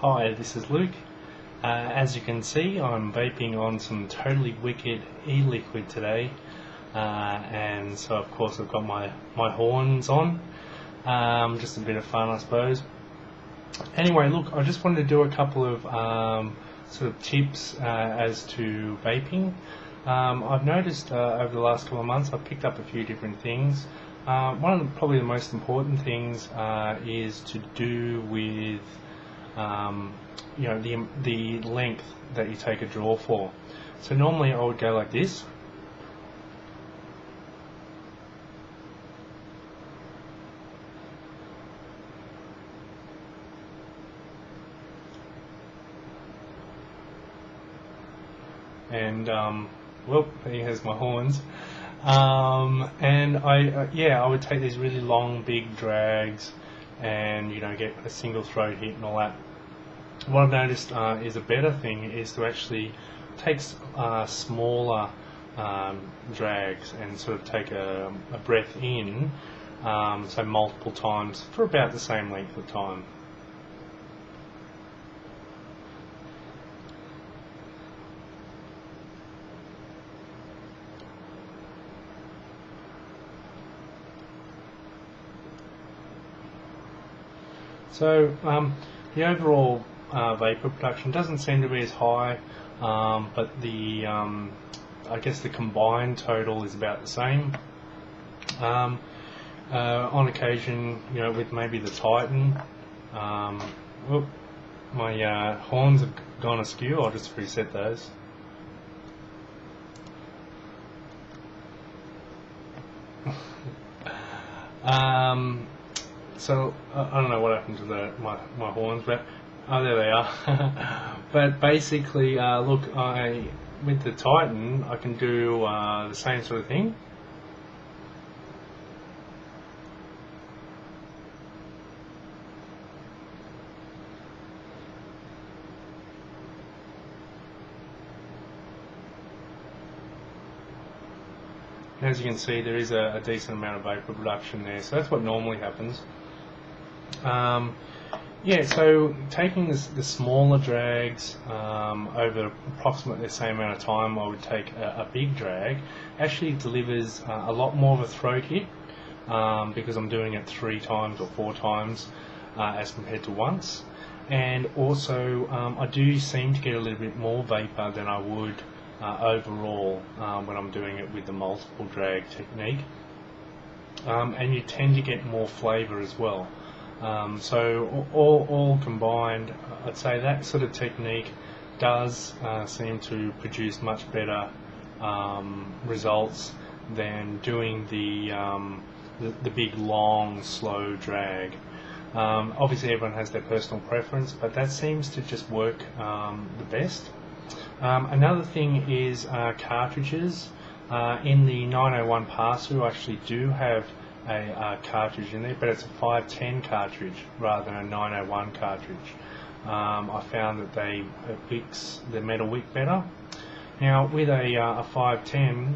Hi, this is Luke. As you can see, I'm vaping on some totally wicked e-liquid today, and so of course I've got my horns on, just a bit of fun I suppose. Anyway, look, I just wanted to do a couple of sort of tips as to vaping. I've noticed over the last couple of months I've picked up a few different things. One of probably the most important things is to do with the length that you take a draw for. So normally I would go like this, and well, here's my horns. And I would take these really long, big drags, and get a single throat hit and all that. What I've noticed is a better thing is to actually take smaller drags and sort of take a breath in, so multiple times for about the same length of time. So the overall vapor production doesn't seem to be as high, but the I guess the combined total is about the same. On occasion, with maybe the Titan, my horns have gone askew. I'll just reset those. So I don't know what happened to my horns, but there they are. But basically, look, with the Titan, I can do the same sort of thing. And as you can see, there is a decent amount of vapor production there, so that's what normally happens. So taking the smaller drags over approximately the same amount of time I would take a big drag actually delivers a lot more of a throat hit, because I'm doing it 3 times or 4 times as compared to once. And also I do seem to get a little bit more vapor than I would overall when I'm doing it with the multiple drag technique, and you tend to get more flavour as well. So all combined, I'd say that sort of technique does seem to produce much better results than doing the big long slow drag. Obviously everyone has their personal preference, but that seems to just work the best. Another thing is cartridges. In the 901 pass-through I actually do have a cartridge in there, but it's a 510 cartridge rather than a 901 cartridge. I found that they wicks the metal wick better. Now with a 510,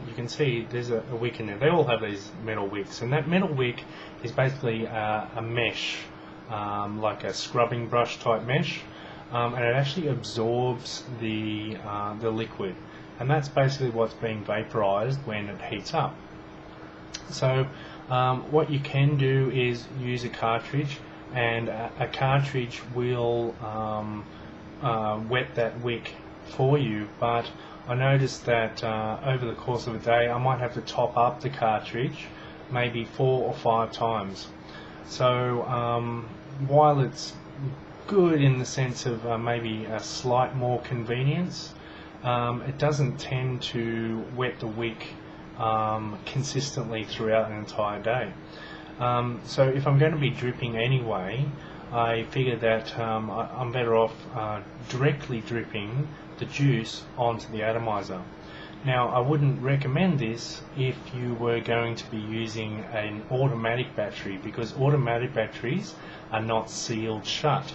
you can see there's a wick in there. They all have these metal wicks, and that metal wick is basically a mesh, like a scrubbing brush type mesh, and it actually absorbs the liquid, and that's basically what's being vaporized when it heats up. So what you can do is use a cartridge, and a cartridge will wet that wick for you, but I noticed that over the course of a day I might have to top up the cartridge maybe 4 or 5 times. So while it's good in the sense of maybe a slight more convenience, it doesn't tend to wet the wick consistently throughout an entire day. So if I'm going to be dripping anyway, I figured that I'm better off directly dripping the juice onto the atomizer. Now I wouldn't recommend this if you were going to be using an automatic battery, because automatic batteries are not sealed shut.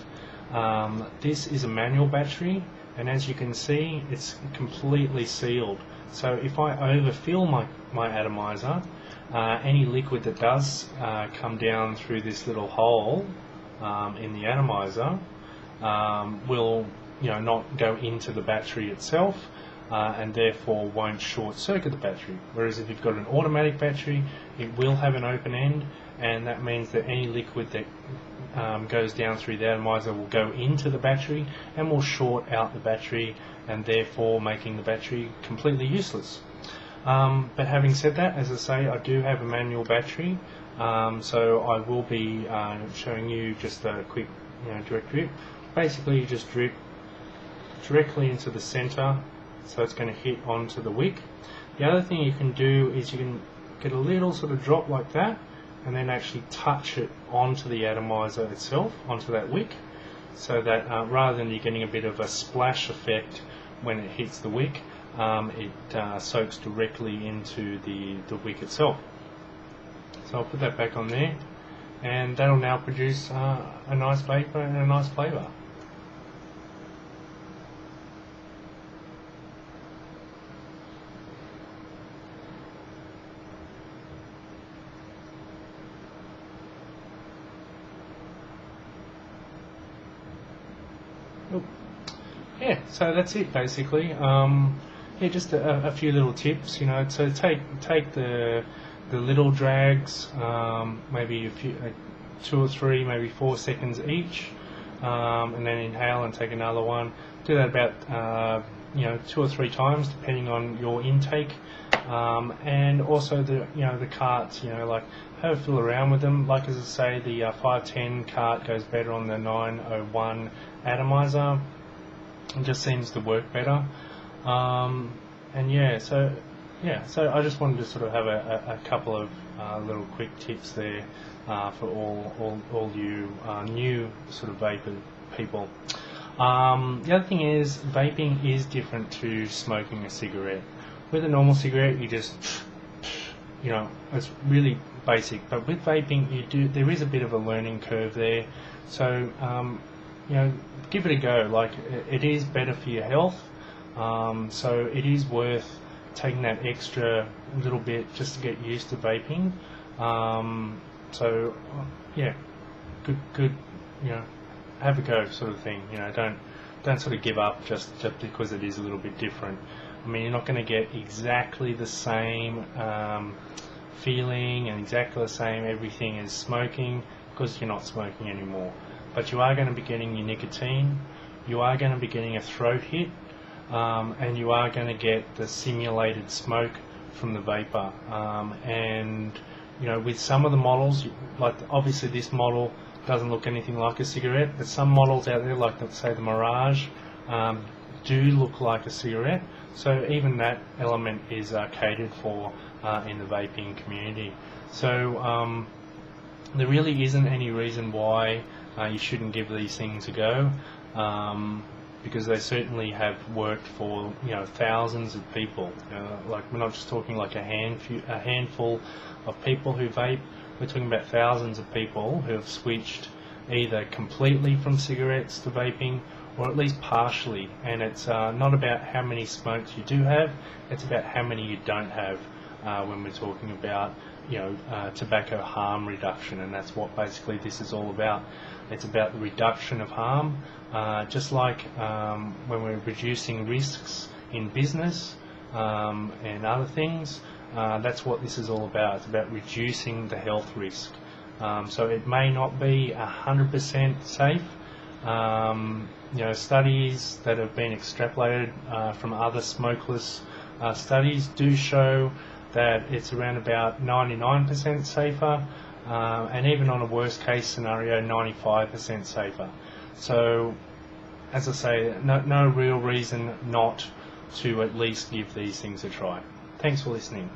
This is a manual battery, and as you can see it's completely sealed. So if I overfill my atomizer, any liquid that does come down through this little hole in the atomizer will not go into the battery itself, and therefore won't short circuit the battery. Whereas if you've got an automatic battery, it will have an open end, and that means that any liquid that goes down through the atomizer will go into the battery and will short out the battery, and therefore making the battery completely useless. But having said that, as I say, I do have a manual battery, so I will be showing you just a quick direct drip. Basically you just drip directly into the center, so it's going to hit onto the wick. The other thing you can do is you can get a little sort of drop like that, and then actually touch it onto the atomizer itself, onto that wick, so that rather than you getting a bit of a splash effect when it hits the wick, it soaks directly into the wick itself. So I'll put that back on there, and that'll now produce a nice vapor and a nice flavour. Yeah, so that's it basically. Yeah, just a few little tips, So take the little drags, maybe a few, 2 or 3, maybe 4 seconds each, and then inhale and take another one. Do that about 2 or 3 times depending on your intake, and also the carts, like have a feel around with them. Like as I say, the 510 cart goes better on the 901 atomizer. It just seems to work better, and so I just wanted to sort of have a couple of little quick tips there for all you new sort of vapor people. The other thing is, vaping is different to smoking a cigarette. With a normal cigarette, you just it's really basic, but with vaping there is a bit of a learning curve there, so give it a go. Like, it is better for your health, so it is worth taking that extra little bit just to get used to vaping. So yeah, good, have a go, sort of thing. Don't sort of give up just because it is a little bit different. I mean, you're not going to get exactly the same feeling and exactly the same everything as smoking, because you're not smoking anymore. But you are going to be getting your nicotine, you are going to be getting a throat hit, and you are going to get the simulated smoke from the vapor. And with some of the models, like obviously this model doesn't look anything like a cigarette, but some models out there, like let's say the Mirage, do look like a cigarette. So even that element is catered for in the vaping community. So there really isn't any reason why you shouldn't give these things a go, because they certainly have worked for thousands of people. Like, we're not just talking like a handful of people who vape. We're talking about thousands of people who have switched either completely from cigarettes to vaping, or at least partially. And it's not about how many smokes you do have, it's about how many you don't have when we're talking about tobacco harm reduction. And that's what basically this is all about. It's about the reduction of harm, just like when we're reducing risks in business and other things. That's what this is all about. It's about reducing the health risk. So it may not be 100% safe. Studies that have been extrapolated from other smokeless studies do show that it's around about 99% safer, and even on a worst case scenario, 95% safer. So, as I say, no real reason not to at least give these things a try. Thanks for listening.